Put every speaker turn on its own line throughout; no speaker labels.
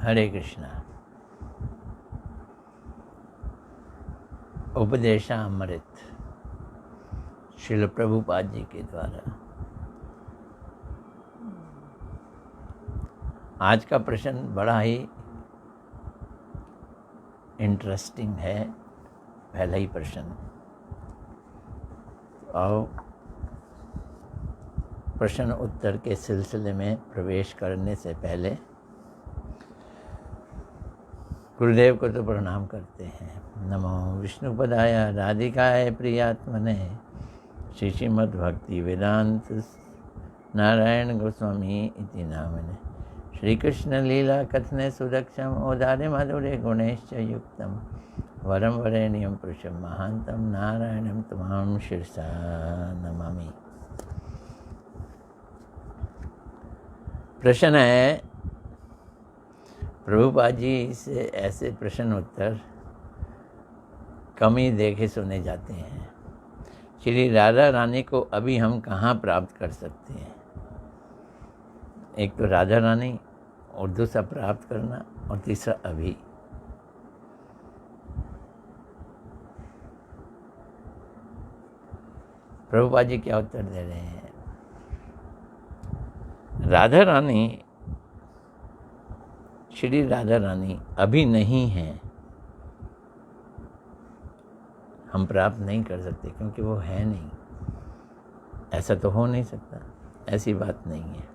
हरे कृष्णा। उपदेशामृत श्रील प्रभुपाद जी के द्वारा। आज का प्रश्न बड़ा ही इंटरेस्टिंग है। पहला ही प्रश्न। और प्रश्न उत्तर के सिलसिले में प्रवेश करने से पहले गुरुदेव को तो प्रणाम करते हैं। नमो विष्णुपदाय राधिकाय प्रियात्मने श्री श्रीमद्भक्ति वेदांत नारायण गोस्वामी इति नामने श्री कृष्ण लीला कथने सुदक्षम औदार्य माधुर्य गुणैश्च युक्तम वरम वरेण्यम पुरुषम महांतम नारायणम तमाम शिरसा नमामि। प्रश्न है, प्रभुपाद जी से ऐसे प्रश्न उत्तर कम ही देखे सुने जाते हैं। श्री राधा रानी को अभी हम कहाँ प्राप्त कर सकते हैं? एक तो राधा रानी और दूसरा प्राप्त करना और तीसरा अभी। प्रभुपाद जी क्या उत्तर दे रहे हैं? राधा रानी, श्री राधा रानी अभी नहीं है, हम प्राप्त नहीं कर सकते क्योंकि वो है नहीं। ऐसा तो हो नहीं सकता, ऐसी बात नहीं है।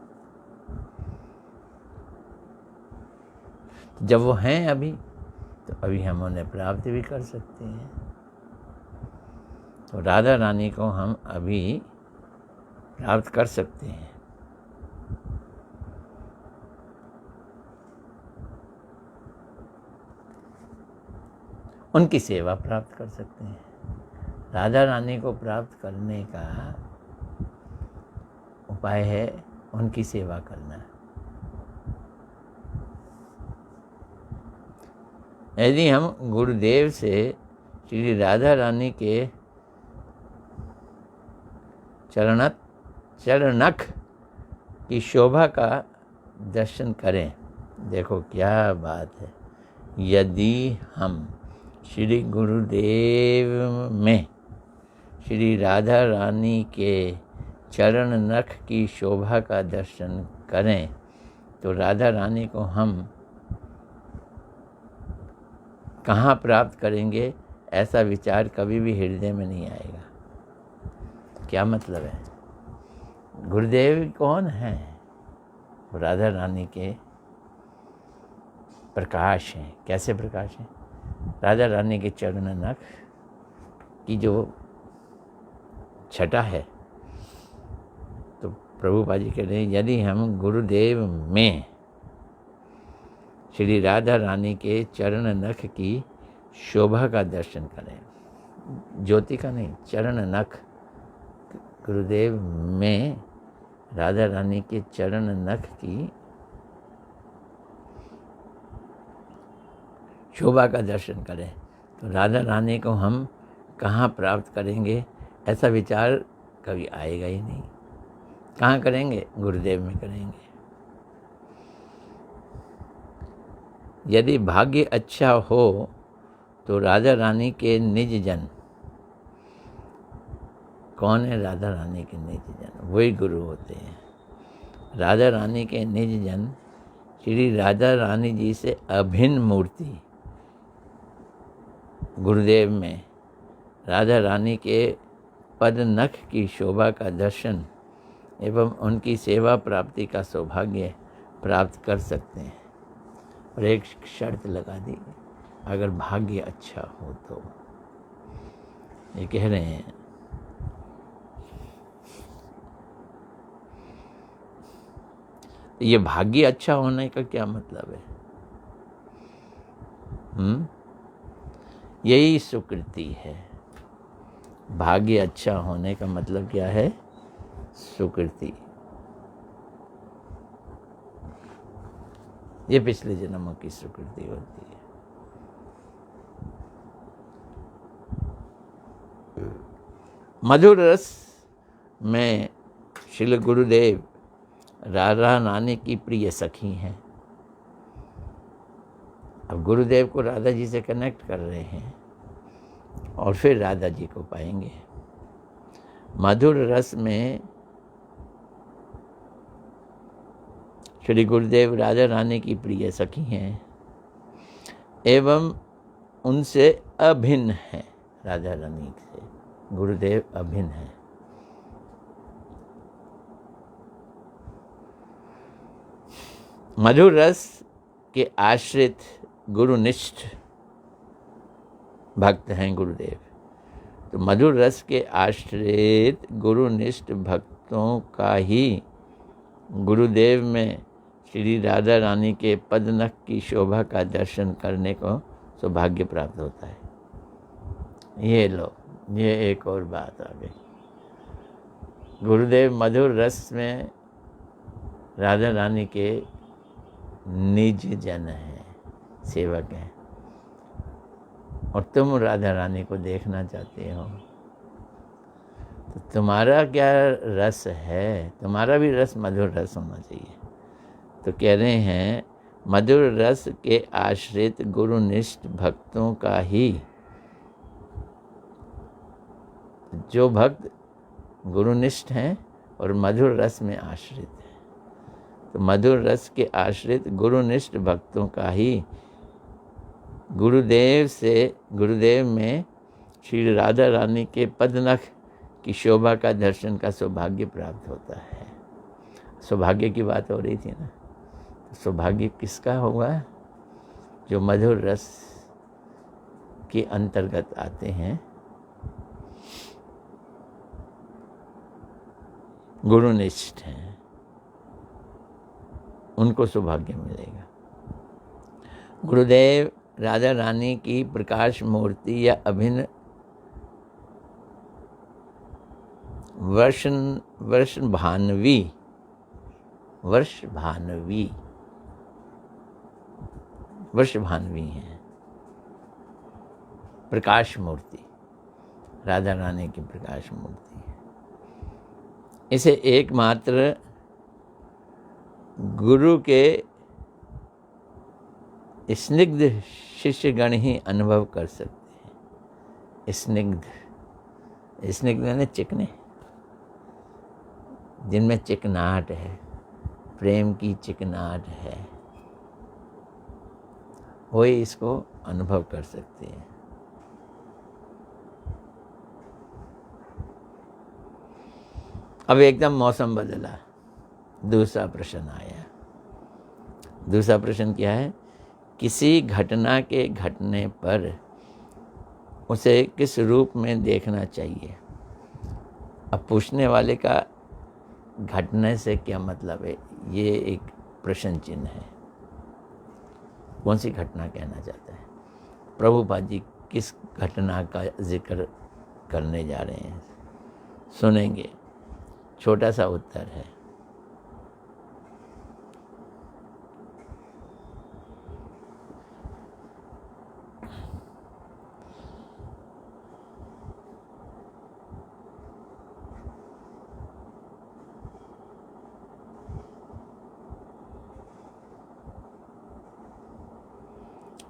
जब वो हैं अभी, तो अभी हम उन्हें प्राप्त भी कर सकते हैं। तो राधा रानी को हम अभी प्राप्त कर सकते हैं। उनकी सेवा प्राप्त कर सकते हैं। राधा रानी को प्राप्त करने का उपाय है उनकी सेवा करना। यदि हम गुरुदेव से श्री राधा रानी के चरणक की शोभा का दर्शन करें, देखो क्या बात है। यदि हम श्री गुरुदेव में श्री राधा रानी के चरण नख की शोभा का दर्शन करें तो राधा रानी को हम कहाँ प्राप्त करेंगे, ऐसा विचार कभी भी हृदय में नहीं आएगा। क्या मतलब है? गुरुदेव कौन है? राधा रानी के प्रकाश हैं। कैसे प्रकाश हैं? राधा रानी के चरण नख की जो छटा है, तो प्रभुपाद जी कह रहे हैं, यदि हम गुरुदेव में श्री राधा रानी के चरण नख की शोभा का दर्शन करें, ज्योति का नहीं, चरण नख, गुरुदेव में राधा रानी के चरण नख की शोभा का दर्शन करें तो राधा रानी को हम कहाँ प्राप्त करेंगे, ऐसा विचार कभी आएगा ही नहीं। कहाँ करेंगे? गुरुदेव में करेंगे। यदि भाग्य अच्छा हो तो राधा रानी के निज जन, कौन है राधा रानी के निज जन? वही गुरु होते हैं। राधा रानी के निज जन श्री राधा रानी जी से अभिन्न मूर्ति गुरुदेव में राधा रानी के पद नख की शोभा का दर्शन एवं उनकी सेवा प्राप्ति का सौभाग्य प्राप्त कर सकते हैं। और एक शर्त लगा दी, अगर भाग्य अच्छा हो तो। ये कह रहे हैं, ये भाग्य अच्छा होने का क्या मतलब है? यही सुकृति है। भाग्य अच्छा होने का मतलब क्या है? सुकृति। ये पिछले जन्मों की सुकृति होती है। मधुर रस में श्री गुरुदेव राधा रानी की प्रिय सखी हैं। अब गुरुदेव को राधा जी से कनेक्ट कर रहे हैं और फिर राधा जी को पाएंगे। मधुर रस में श्री गुरुदेव राधा रानी की प्रिय सखी हैं एवं उनसे अभिन्न है। राधा रानी से गुरुदेव अभिन्न है। मधुर रस के आश्रित गुरुनिष्ठ भक्त हैं गुरुदेव। तो मधुर रस के आश्रित गुरुनिष्ठ भक्तों का ही गुरुदेव में श्री राधा रानी के पदनख की शोभा का दर्शन करने को सौभाग्य प्राप्त होता है। ये लो, ये एक और बात आ गई। गुरुदेव मधुर रस में राधा रानी के निज जन हैं, सेवक हैं, और तुम राधा रानी को देखना चाहते हो तो तुम्हारा क्या रस है? तुम्हारा भी रस मधुर रस होना चाहिए। तो कह रहे हैं मधुर रस के आश्रित गुरुनिष्ठ भक्तों का ही, जो भक्त गुरुनिष्ठ हैं और मधुर रस में आश्रित हैं, तो मधुर रस के आश्रित गुरुनिष्ठ भक्तों का ही गुरुदेव में श्री राधा रानी के पदनख की शोभा का दर्शन का सौभाग्य प्राप्त होता है। सौभाग्य की बात हो रही थी ना, तो सौभाग्य किसका होगा? जो मधुर रस के अंतर्गत आते हैं, गुरुनिष्ठ हैं, उनको सौभाग्य मिलेगा। गुरुदेव राधा रानी की प्रकाश मूर्ति या अभिन्न वर्षभानवी हैं। प्रकाश मूर्ति राधा रानी की प्रकाश मूर्ति है। इसे एकमात्र गुरु के स्निग्ध शिष्यगण ही अनुभव कर सकते हैं। स्निग्ध यानी चिकने, जिनमें चिकनाहट है, प्रेम की चिकनाहट है, वही इसको अनुभव कर सकते हैं। अब एकदम मौसम बदला, दूसरा प्रश्न आया। दूसरा प्रश्न क्या है? किसी घटना के घटने पर उसे किस रूप में देखना चाहिए? अब पूछने वाले का घटने से क्या मतलब है, ये एक प्रश्न चिन्ह है। कौन सी घटना कहना चाहता है? प्रभुपाद जी किस घटना का जिक्र करने जा रहे हैं, सुनेंगे। छोटा सा उत्तर है।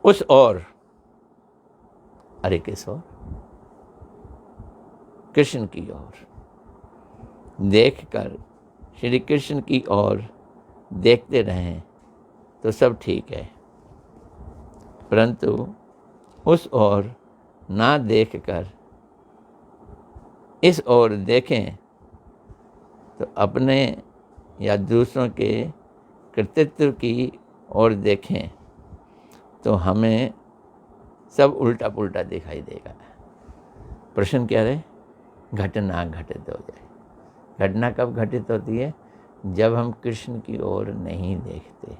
उस ओर, अरे किस ओर? कृष्ण की ओर देखकर, श्री कृष्ण की ओर देखते रहें तो सब ठीक है, परंतु उस ओर ना देखकर इस ओर देखें तो अपने या दूसरों के कृतित्व की ओर देखें तो हमें सब उल्टा पुल्टा दिखाई देगा। प्रश्न क्या है? घटना घटित हो जाए। घटना कब घटित होती है? जब हम कृष्ण की ओर नहीं देखते।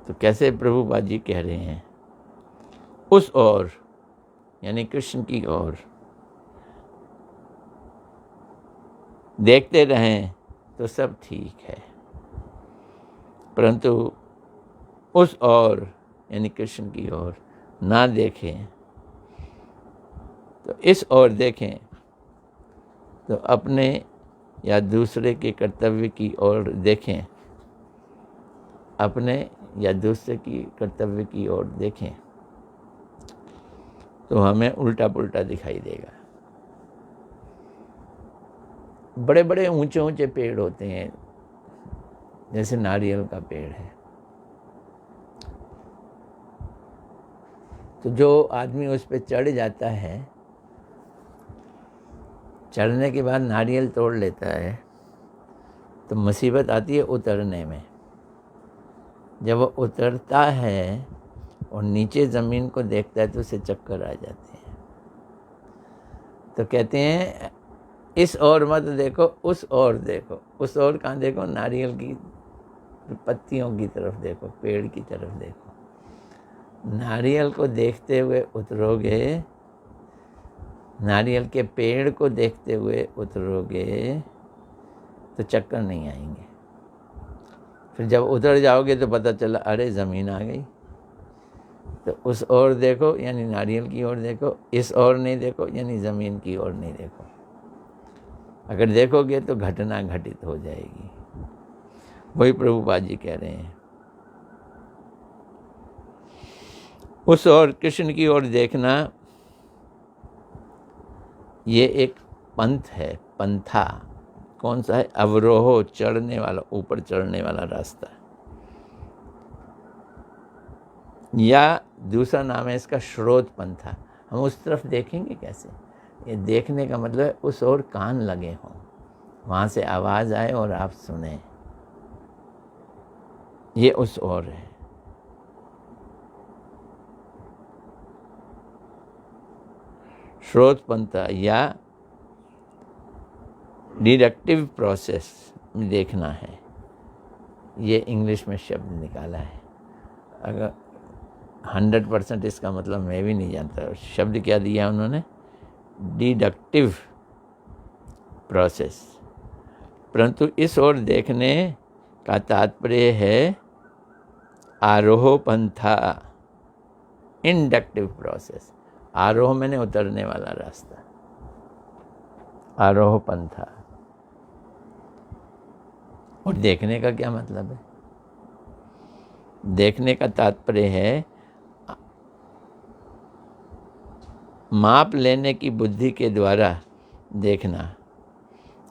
तो कैसे प्रभुपाद जी कह रहे हैं? उस ओर यानी कृष्ण की ओर देखते रहें तो सब ठीक है, परंतु उस ओर यानी कृष्ण की ओर ना देखें तो इस ओर देखें तो अपने या दूसरे के कर्तव्य की ओर देखें, अपने या दूसरे की कर्तव्य की ओर देखें तो हमें उल्टा पुल्टा दिखाई देगा। बड़े बड़े ऊंचे ऊंचे पेड़ होते हैं, जैसे नारियल का पेड़ है, तो जो आदमी उस पर चढ़ जाता है, चढ़ने के बाद नारियल तोड़ लेता है, तो मुसीबत आती है उतरने में। जब वो उतरता है और नीचे ज़मीन को देखता है तो उसे चक्कर आ जाते हैं। तो कहते हैं इस ओर मत देखो, उस ओर देखो। उस ओर कहाँ देखो? नारियल की पत्तियों की तरफ देखो, पेड़ की तरफ देखो। नारियल को देखते हुए उतरोगे, नारियल के पेड़ को देखते हुए उतरोगे तो चक्कर नहीं आएंगे। फिर जब उतर जाओगे तो पता चला अरे ज़मीन आ गई। तो उस ओर देखो यानी नारियल की ओर देखो, इस ओर नहीं देखो यानी ज़मीन की ओर नहीं देखो। अगर देखोगे तो घटना घटित हो जाएगी। वही प्रभुपाद जी कह रहे हैं, उस ओर कृष्ण की ओर देखना ये एक पंथ है, पंथा। कौन सा है? अवरोह, चढ़ने वाला, ऊपर चढ़ने वाला रास्ता। या दूसरा नाम है इसका श्रोत पंथा। हम उस तरफ देखेंगे कैसे? ये देखने का मतलब है उस ओर कान लगे हों, वहाँ से आवाज़ आए और आप सुने, ये उस ओर है। श्रोत पंथा या डिडक्टिव प्रोसेस में देखना है, ये इंग्लिश में शब्द निकाला है। अगर 100% इसका मतलब मैं भी नहीं जानता, शब्द क्या दिया उन्होंने? Deductive process. परंतु इस ओर देखने का तात्पर्य है आरोह पंथा, इंडक्टिव प्रोसेस। आरोह मैंने उतरने वाला रास्ता, आरोह पंथा। और देखने का क्या मतलब है? देखने का तात्पर्य है माप लेने की बुद्धि के द्वारा देखना,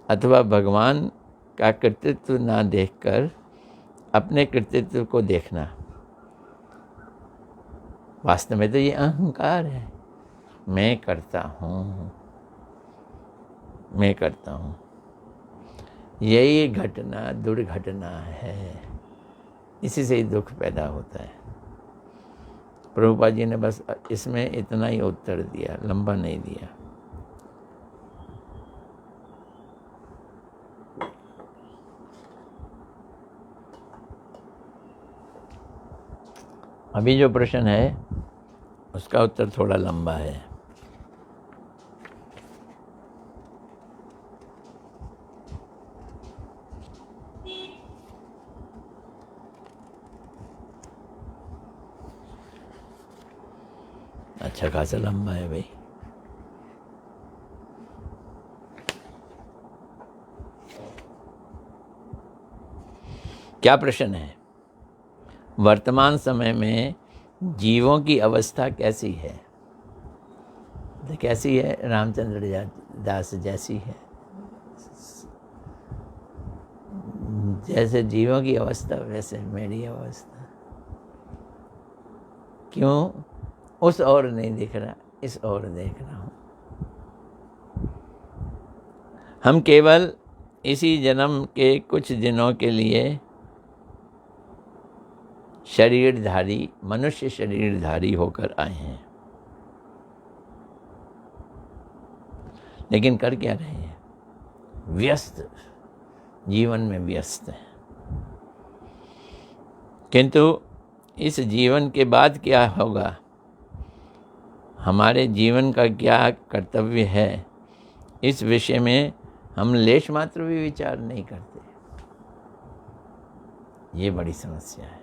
अथवा भगवान का कृतित्व ना देखकर अपने कृतित्व को देखना। वास्तव में तो ये अहंकार है, मैं करता हूँ, मैं करता हूँ। यही घटना दुर्घटना है, इसी से ही दुख पैदा होता है। प्रभुपाद जी ने बस इसमें इतना ही उत्तर दिया, लंबा नहीं दिया। अभी जो प्रश्न है उसका उत्तर थोड़ा लंबा है। अच्छा खासा लंबा है भाई। क्या प्रश्न है? वर्तमान समय में जीवों की अवस्था कैसी है? तो कैसी है? रामचंद्र दास जैसी है। जैसे जीवों की अवस्था वैसे मेरी अवस्था। क्यों? उस ओर नहीं दिख रहा, इस ओर देख रहा हूँ। हम केवल इसी जन्म के कुछ दिनों के लिए शरीरधारी, मनुष्य शरीरधारी होकर आए हैं, लेकिन कर क्या रहे हैं? व्यस्त, जीवन में व्यस्त हैं। किंतु इस जीवन के बाद क्या होगा, हमारे जीवन का क्या कर्तव्य है, इस विषय में हम लेश मात्र भी विचार नहीं करते। ये बड़ी समस्या है।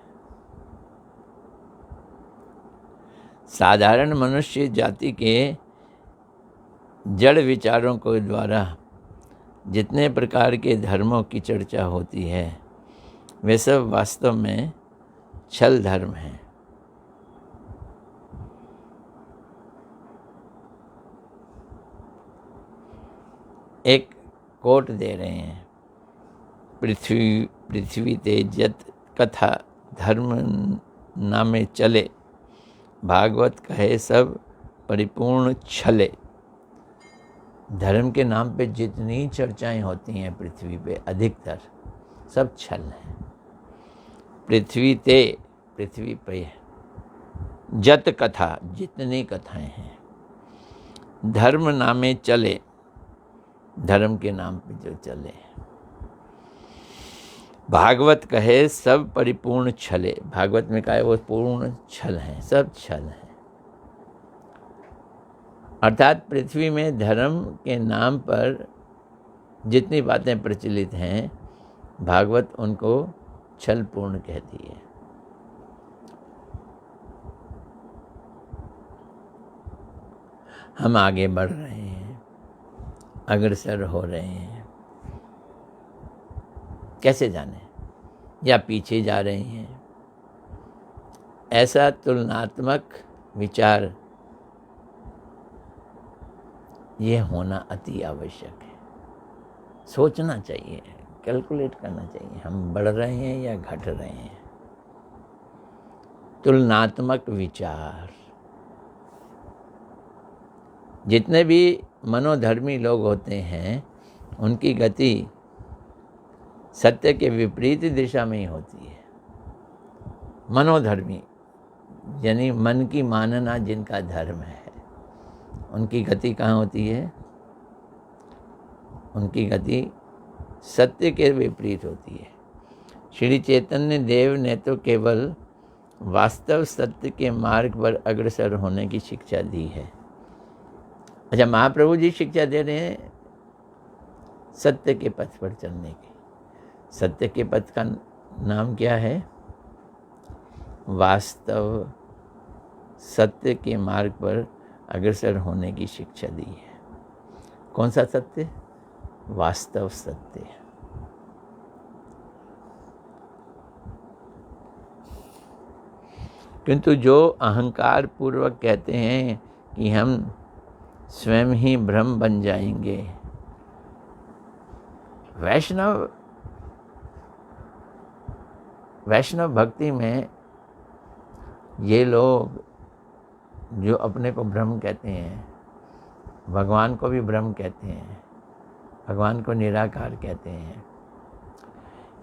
साधारण मनुष्य जाति के जड़ विचारों के द्वारा जितने प्रकार के धर्मों की चर्चा होती है, वे सब वास्तव में छल धर्म है। एक कोट दे रहे हैं, पृथ्वी ते जत कथा धर्म नामे चले, भागवत कहे सब परिपूर्ण छले। धर्म के नाम पे जितनी चर्चाएं होती हैं पृथ्वी पे, अधिकतर सब छल है। पृथ्वी पे जत कथा, जितनी कथाएं हैं, धर्म नामे चले, धर्म के नाम पे जो चले, भागवत कहे सब परिपूर्ण छले। भागवत में कहा है वो पूर्ण छल है, सब छल है। अर्थात पृथ्वी में धर्म के नाम पर जितनी बातें प्रचलित हैं, भागवत उनको छलपूर्ण कहती है। हम आगे बढ़ रहे हैं, अग्रसर हो रहे हैं, कैसे जाने, या पीछे जा रहे हैं। ऐसा तुलनात्मक विचार ये होना अति आवश्यक है। सोचना चाहिए, कैलकुलेट करना चाहिए, हम बढ़ रहे हैं या घट रहे हैं। तुलनात्मक विचार। जितने भी मनोधर्मी लोग होते हैं, उनकी गति सत्य के विपरीत दिशा में ही होती है। मनोधर्मी यानी मन की मानना जिनका धर्म है, उनकी गति कहाँ होती है? उनकी गति सत्य के विपरीत होती है। श्री चैतन्य देव ने तो केवल वास्तव सत्य के मार्ग पर अग्रसर होने की शिक्षा दी है। अच्छा, महाप्रभु जी शिक्षा दे रहे हैं सत्य के पथ पर चलने की। सत्य के पथ का नाम क्या है? वास्तव सत्य के मार्ग पर अग्रसर होने की शिक्षा दी है। कौन सा सत्य? वास्तव सत्य। किंतु जो अहंकार पूर्वक कहते हैं कि हम स्वयं ही ब्रह्म बन जाएंगे, वैष्णव भक्ति में ये लोग जो अपने को ब्रह्म कहते हैं, भगवान को भी ब्रह्म कहते हैं, भगवान को निराकार कहते हैं,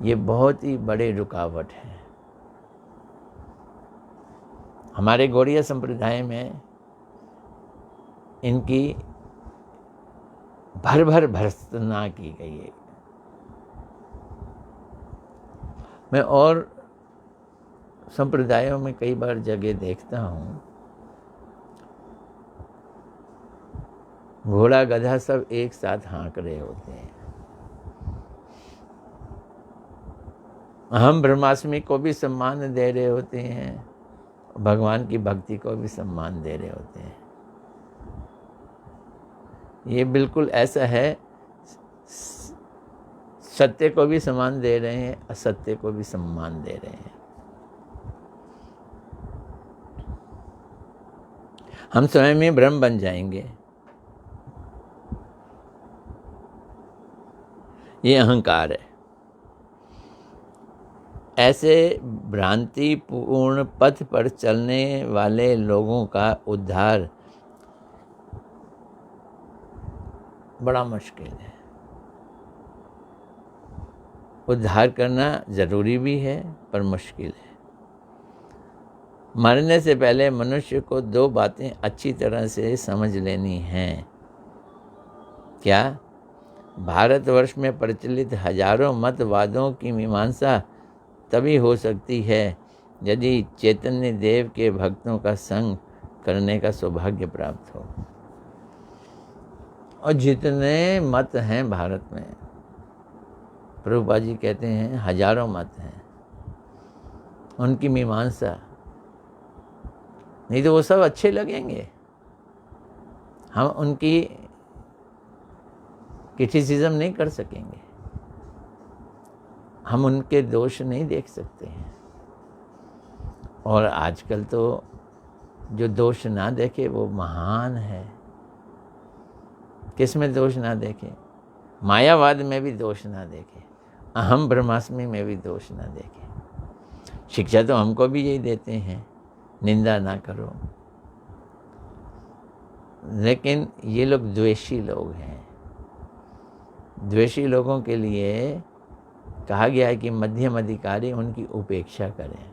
ये बहुत ही बड़े रुकावट है। हमारे गौड़िया संप्रदाय में इनकी भर भर्त्सना की गई है। मैं और संप्रदायों में कई बार जगह देखता हूँ, घोड़ा गधा सब एक साथ हाँक रहे होते हैं। हम ब्रह्माष्टमी को भी सम्मान दे रहे होते हैं, भगवान की भक्ति को भी सम्मान दे रहे होते हैं। ये बिल्कुल ऐसा है, सत्य को भी सम्मान दे रहे हैं, असत्य को भी सम्मान दे रहे हैं। हम स्वयं ही ब्रह्म बन जाएंगे, ये अहंकार है। ऐसे भ्रांतिपूर्ण पथ पर चलने वाले लोगों का उद्धार बड़ा मुश्किल है। उद्धार करना जरूरी भी है पर मुश्किल है। मरने से पहले मनुष्य को दो बातें अच्छी तरह से समझ लेनी हैं। क्या? भारतवर्ष में प्रचलित हजारों मतवादों की मीमांसा तभी हो सकती है यदि चैतन्य देव के भक्तों का संग करने का सौभाग्य प्राप्त हो। और जितने मत हैं भारत में, प्रभुपाद जी कहते हैं हजारों मत हैं, उनकी मीमांसा, नहीं तो वो सब अच्छे लगेंगे, हम उनकी क्रिटिसिज्म नहीं कर सकेंगे, हम उनके दोष नहीं देख सकते हैं। और आजकल तो जो दोष ना देखे वो महान है। किस में दोष ना देखे? मायावाद में भी दोष ना देखे, अहम ब्रह्मास्मि में भी दोष ना देखे। शिक्षा तो हमको भी यही देते हैं, निंदा ना करो। लेकिन ये लोग द्वेषी लोग हैं। द्वेषी लोगों के लिए कहा गया है कि मध्यम अधिकारी उनकी उपेक्षा करें।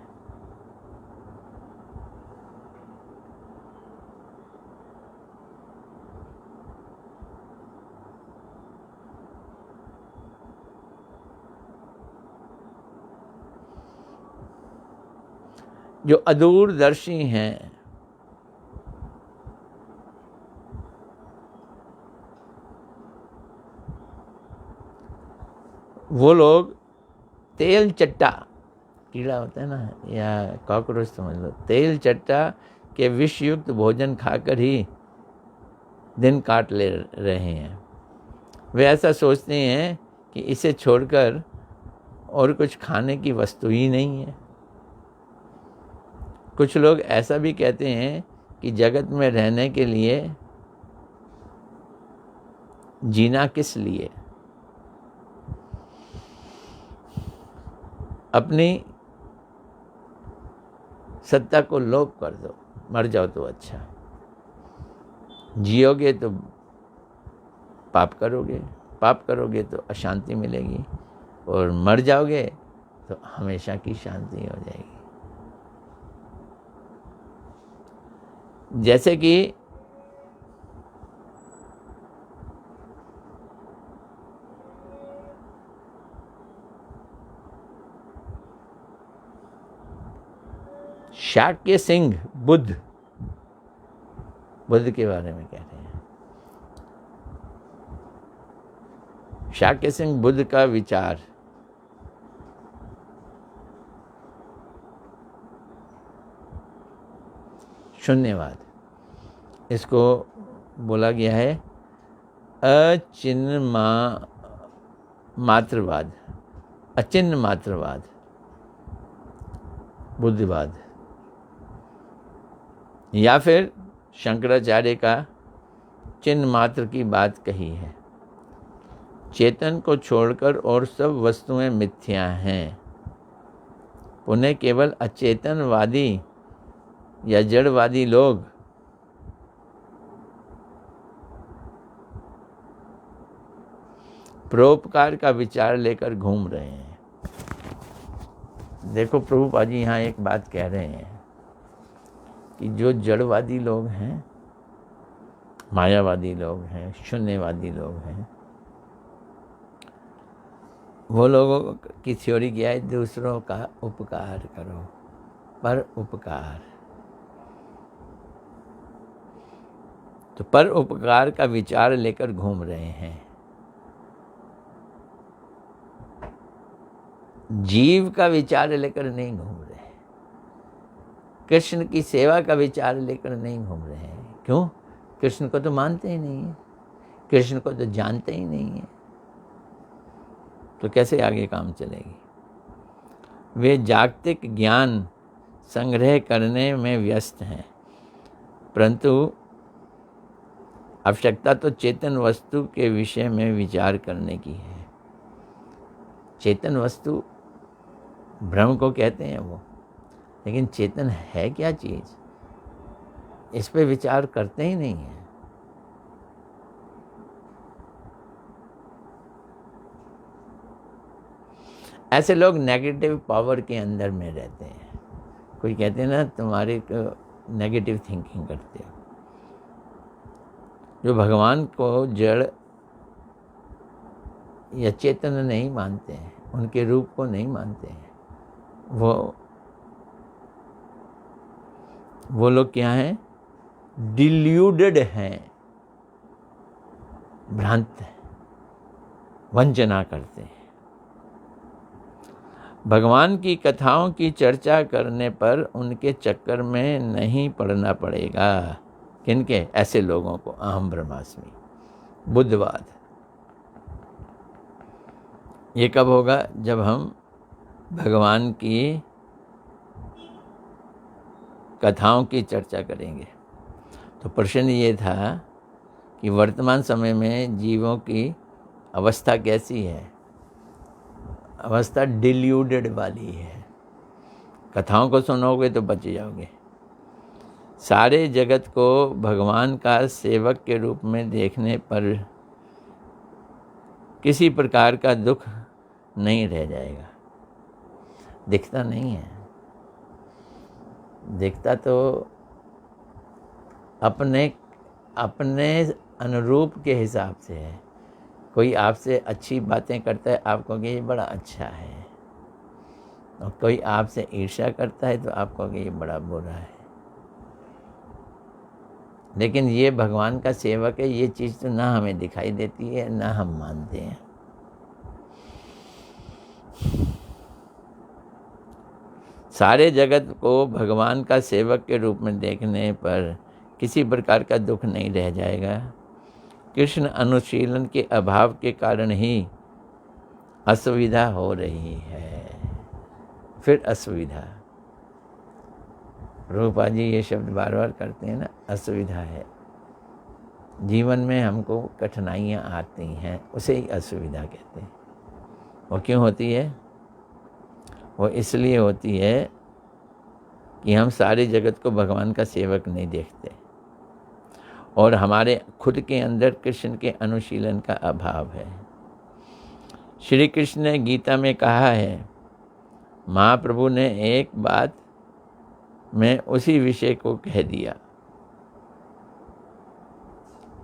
जो अदूरदर्शी हैं, वो लोग तेल चट्टा, कीड़ा होता है ना, या कॉकरोच समझ लो, तेल चट्टा के विषयुक्त भोजन खाकर ही दिन काट ले रहे हैं। वे ऐसा सोचते हैं कि इसे छोड़कर और कुछ खाने की वस्तु ही नहीं है। कुछ लोग ऐसा भी कहते हैं कि जगत में रहने के लिए जीना किस लिए? अपनी सत्ता को लोप कर दो, मर जाओ तो अच्छा। जियोगे तो पाप करोगे, पाप करोगे तो अशांति मिलेगी, और मर जाओगे तो हमेशा की शांति हो जाएगी। जैसे कि शाक्य सिंह बुद्ध के बारे में कह रहे हैं। शाक्य सिंह बुद्ध का विचार शून्यवाद, इसको बोला गया है अचिन्ह मात्रवाद, अचिन्ह मात्रवाद, बुद्धिवाद, या फिर शंकराचार्य का चिन्ह मात्र की बात कही है। चेतन को छोड़कर और सब वस्तुएं मिथ्या हैं। पुनः केवल अचेतनवादी या जड़वादी लोग परोपकार का विचार लेकर घूम रहे हैं। देखो प्रभुपाद जी यहाँ एक बात कह रहे हैं कि जो जड़वादी लोग हैं, मायावादी लोग हैं, शून्यवादी लोग हैं, वो लोगों की थ्योरी क्या है? दूसरों का उपकार करो, पर उपकार। तो पर उपकार का विचार लेकर घूम रहे हैं। जीव का विचार लेकर नहीं घूम रहे, कृष्ण की सेवा का विचार लेकर नहीं घूम रहे हैं। क्यों? कृष्ण को तो मानते ही नहीं है, कृष्ण को तो जानते ही नहीं है, तो कैसे आगे काम चलेगी? वे जागतिक ज्ञान संग्रह करने में व्यस्त हैं, परंतु आवश्यकता तो चेतन वस्तु के विषय में विचार करने की है। चेतन वस्तु ब्रह्म को कहते हैं वो, लेकिन चेतन है क्या चीज़, इस पे विचार करते ही नहीं है। ऐसे लोग नेगेटिव पावर के अंदर में रहते हैं। कोई कहते हैं ना तुम्हारे नेगेटिव थिंकिंग करते हो। जो भगवान को जड़ या चेतन नहीं मानते हैं, उनके रूप को नहीं मानते हैं, वो लोग क्या हैं? डिल्यूडेड हैं, भ्रांत हैं, वंचना करते हैं। भगवान की कथाओं की चर्चा करने पर उनके चक्कर में नहीं पड़ना पड़ेगा। किनके? ऐसे लोगों को। अहम ब्रह्मास्मि, बुद्धवाद। ये कब होगा? जब हम भगवान की कथाओं की चर्चा करेंगे। तो प्रश्न ये था कि वर्तमान समय में जीवों की अवस्था कैसी है। अवस्था डिल्यूडेड वाली है। कथाओं को सुनोगे तो बच जाओगे। सारे जगत को भगवान का सेवक के रूप में देखने पर किसी प्रकार का दुख नहीं रह जाएगा। दिखता नहीं है, दिखता तो अपने अनुरूप के हिसाब से है। कोई आपसे अच्छी बातें करता है, आप कहोगे ये बड़ा अच्छा है, और कोई आपसे ईर्ष्या करता है तो आप कहोगे ये बड़ा बुरा है। लेकिन ये भगवान का सेवक है, ये चीज़ तो ना हमें दिखाई देती है ना हम मानते हैं। सारे जगत को भगवान का सेवक के रूप में देखने पर किसी प्रकार का दुख नहीं रह जाएगा। कृष्ण अनुशीलन के अभाव के कारण ही असुविधा हो रही है। फिर असुविधा, रूपा जी ये शब्द बार बार करते हैं ना, असुविधा है। जीवन में हमको कठिनाइयाँ आती हैं, उसे ही असुविधा कहते हैं। वो क्यों होती है? वो इसलिए होती है कि हम सारे जगत को भगवान का सेवक नहीं देखते और हमारे खुद के अंदर कृष्ण के अनुशीलन का अभाव है। श्री कृष्ण ने गीता में कहा है, महाप्रभु ने एक बात में उसी विषय को कह दिया।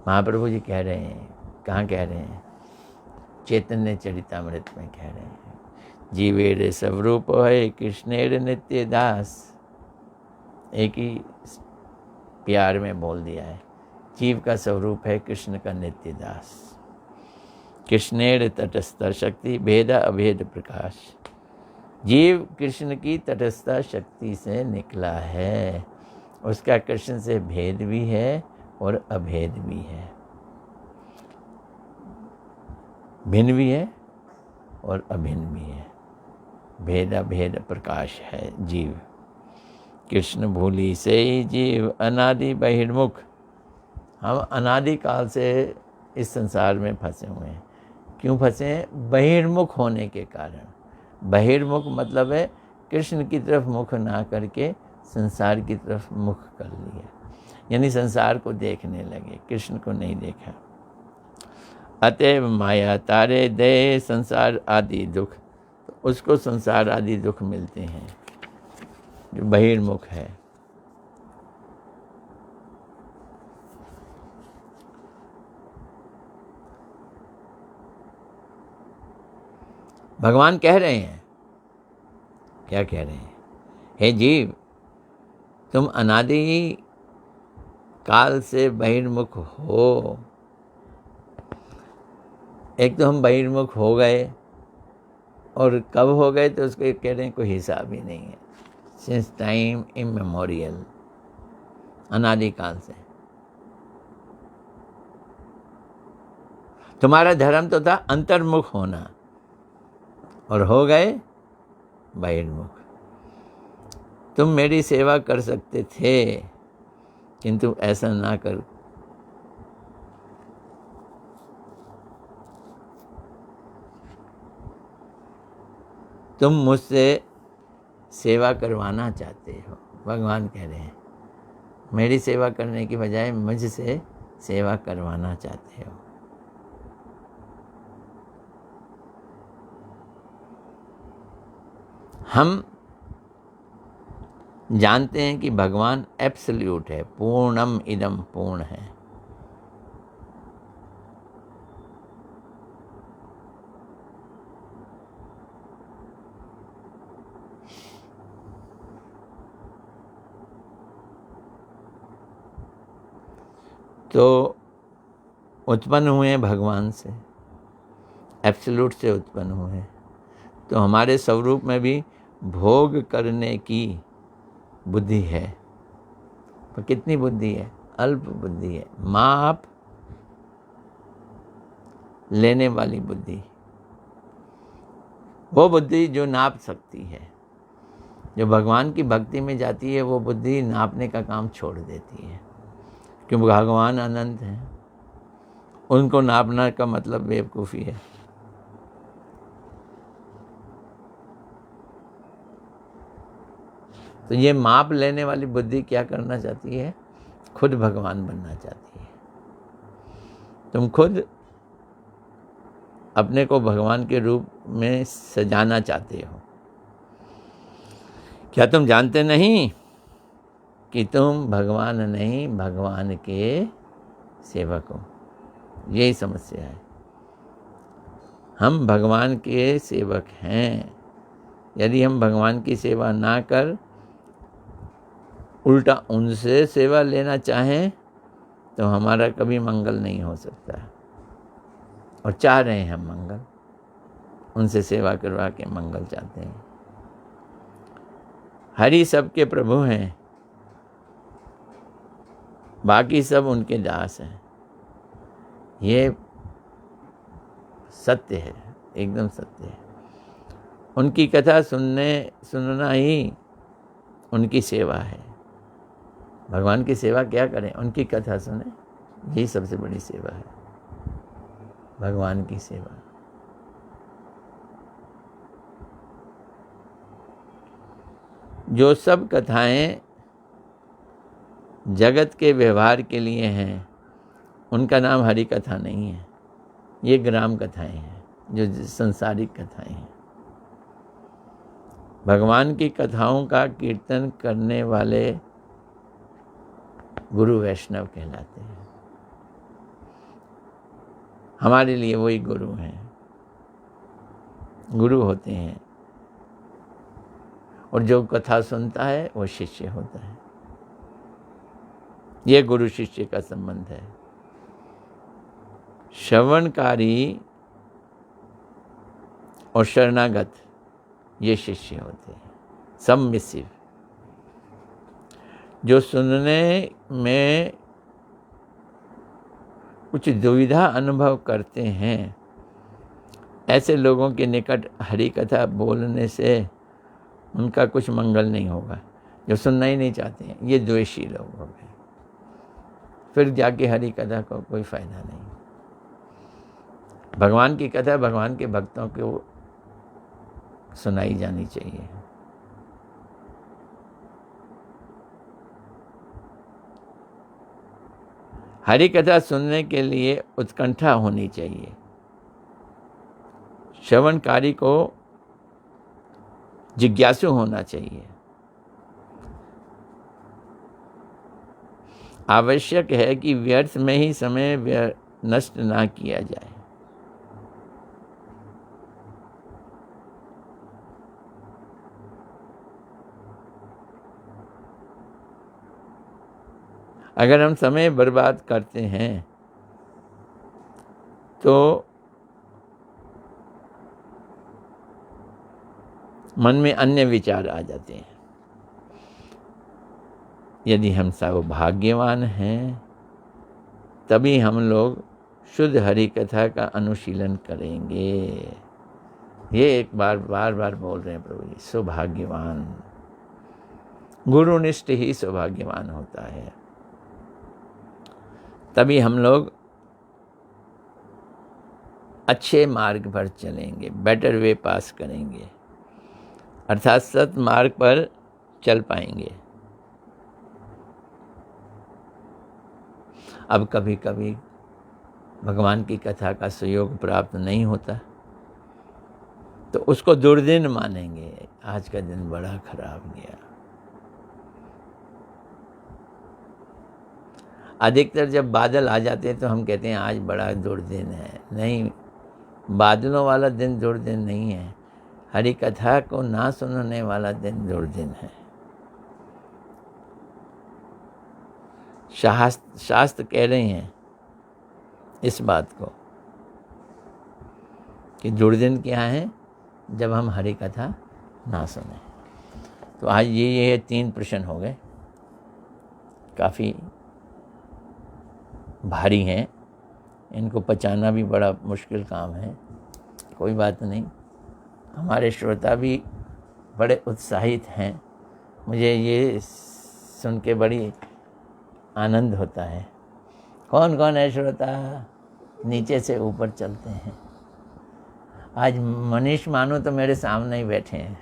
महाप्रभु जी कह रहे हैं, कहाँ कह रहे हैं? चैतन्य चरितामृत में कह रहे हैं, जीवेर स्वरूप है कृष्णेर नित्य दास। एक ही प्यार में बोल दिया है, जीव का स्वरूप है कृष्ण का नित्य दास। कृष्णेर तटस्थ शक्ति भेद अभेद प्रकाश। जीव कृष्ण की तटस्थ शक्ति से निकला है, उसका कृष्ण से भेद भी है और अभेद भी है, भिन्न भी है और अभिन्न भी है। भेद अभेद प्रकाश है जीव। कृष्ण भूली से जीव अनादि बहिर्मुख। हम अनादि काल से इस संसार में फंसे हुए हैं। क्यों फंसे हैं? बहिर्मुख होने के कारण। बहिर्मुख मतलब है कृष्ण की तरफ मुख ना करके संसार की तरफ मुख कर लिया, यानी संसार को देखने लगे, कृष्ण को नहीं देखा। अतएव माया तारे दे संसार आदि दुख। तो उसको संसार आदि दुख मिलते हैं जो बहिर्मुख है। भगवान कह रहे हैं, क्या कह रहे हैं? हे जीव, तुम अनादि काल से बहिर्मुख हो। एक तो हम बहिर्मुख हो गए, और कब हो गए तो उसको कह रहे हैं कोई हिसाब ही नहीं है। सिंस टाइम इमेमोरियल, अनादिकाल से। तुम्हारा धर्म तो था अंतर्मुख होना, और हो गए बहिर्मुख। तुम मेरी सेवा कर सकते थे, किंतु ऐसा ना कर। तुम मुझसे सेवा करवाना चाहते हो। भगवान कह रहे हैं, मेरी सेवा करने की बजाय मुझसे सेवा करवाना चाहते हो। हम जानते हैं कि भगवान एब्सोल्यूट है, पूर्णम इदम पूर्ण है। तो उत्पन्न हुए भगवान से, एब्सोल्यूट से उत्पन्न हुए, तो हमारे स्वरूप में भी भोग करने की बुद्धि है। पर कितनी बुद्धि है? अल्प बुद्धि है, माप लेने वाली बुद्धि। वो बुद्धि जो नाप सकती है, जो भगवान की भक्ति में जाती है वो बुद्धि नापने का काम छोड़ देती है, क्योंकि भगवान अनंत हैं, उनको नापना का मतलब बेवकूफ़ी है। तो ये माप लेने वाली बुद्धि क्या करना चाहती है? खुद भगवान बनना चाहती है। तुम खुद अपने को भगवान के रूप में सजाना चाहते हो। क्या तुम जानते नहीं कि तुम भगवान नहीं, भगवान के सेवक हो? यही समस्या है। हम भगवान के सेवक हैं। यदि हम भगवान की सेवा ना कर उल्टा उनसे सेवा लेना चाहें तो हमारा कभी मंगल नहीं हो सकता। और चाह रहे हैं हम मंगल, उनसे सेवा करवा के मंगल चाहते हैं। हरि सबके प्रभु हैं, बाकी सब उनके दास हैं। ये सत्य है, एकदम सत्य है। उनकी कथा सुनना ही उनकी सेवा है। भगवान की सेवा क्या करें? उनकी कथा सुने, यही सबसे बड़ी सेवा है, भगवान की सेवा। जो सब कथाएं जगत के व्यवहार के लिए हैं, उनका नाम हरि कथा नहीं है। ये ग्राम कथाएं हैं, जो संसारिक कथाएं हैं। भगवान की कथाओं का कीर्तन करने वाले गुरु वैष्णव कहलाते हैं। हमारे लिए वही गुरु हैं, गुरु होते हैं। और जो कथा सुनता है वो शिष्य होता है। ये गुरु शिष्य का संबंध है। श्रवणकारी और शरणागत ये शिष्य होते हैं, सबमिसिव। जो सुनने में कुछ दुविधा अनुभव करते हैं, ऐसे लोगों के निकट हरि कथा बोलने से उनका कुछ मंगल नहीं होगा। जो सुनना ही नहीं चाहते हैं, ये द्वेषी लोग हो गए। फिर जाके हरि कथा का कोई फायदा नहीं। भगवान की कथा भगवान के भक्तों को सुनाई जानी चाहिए। हरि कथा सुनने के लिए उत्कंठा होनी चाहिए। श्रवणकारी को जिज्ञासु होना चाहिए। आवश्यक है कि व्यर्थ में ही समय नष्ट ना किया जाए। अगर हम समय बर्बाद करते हैं तो मन में अन्य विचार आ जाते हैं। यदि हम सौभाग्यवान हैं तभी हम लोग शुद्ध हरि कथा का अनुशीलन करेंगे। ये एक बार बार बोल रहे हैं प्रभु जी, सौभाग्यवान, गुरुनिष्ठ ही सौभाग्यवान होता है। तभी हम लोग अच्छे मार्ग पर चलेंगे, बेटर वे पास करेंगे, अर्थात सत मार्ग पर चल पाएंगे। अब कभी कभी भगवान की कथा का सहयोग प्राप्त नहीं होता तो उसको दुर्दिन मानेंगे, आज का दिन बड़ा खराब गया। अधिकतर जब बादल आ जाते हैं तो हम कहते हैं आज बड़ा दुर्दिन है। नहीं, बादलों वाला दिन दुर्दिन नहीं है, हरि कथा को ना सुनने वाला दिन दुर्दिन है। शास्त्र कह रहे हैं इस बात को कि दुर्दिन क्या है, जब हम हरि कथा ना सुने। तो आज ये 3 प्रश्न हो गए, काफ़ी भारी हैं, इनको पचाना भी बड़ा मुश्किल काम है। कोई बात नहीं, हमारे श्रोता भी बड़े उत्साहित हैं। मुझे ये सुन के बड़ी आनंद होता है। कौन कौन है श्रोता? नीचे से ऊपर चलते हैं। आज मनीष मानू तो मेरे सामने ही बैठे हैं,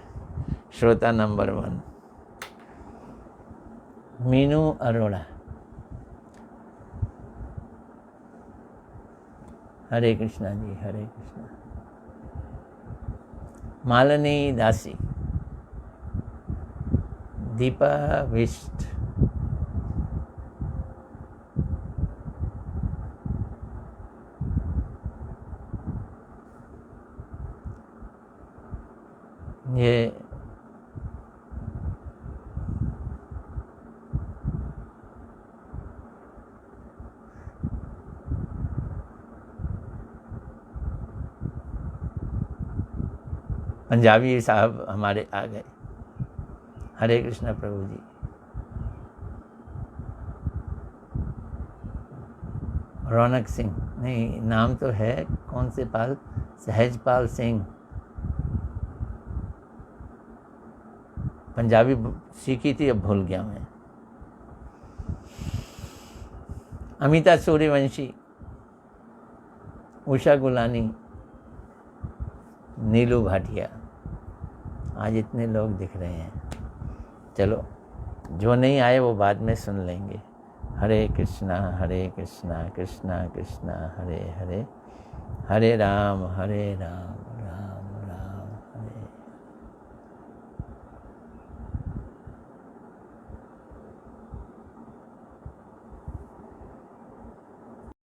श्रोता नंबर 1। मीनू अरोड़ा, हरे कृष्णा जी, हरे कृष्णा। मालिनी दासी, दीपा विष्ट, ये पंजाबी साहब हमारे आ गए। हरे कृष्णा प्रभु जी। रौनक सिंह, नहीं नाम तो है, कौन से पाल? सहजपाल सिंह। पंजाबी सीखी थी, अब भूल गया मैं। अमिता सूर्यवंशी, उषा गुलानी, नीलू भाटिया। आज इतने लोग दिख रहे हैं। चलो, जो नहीं आए वो बाद में सुन लेंगे। हरे कृष्णा कृष्णा कृष्णा हरे हरे, हरे राम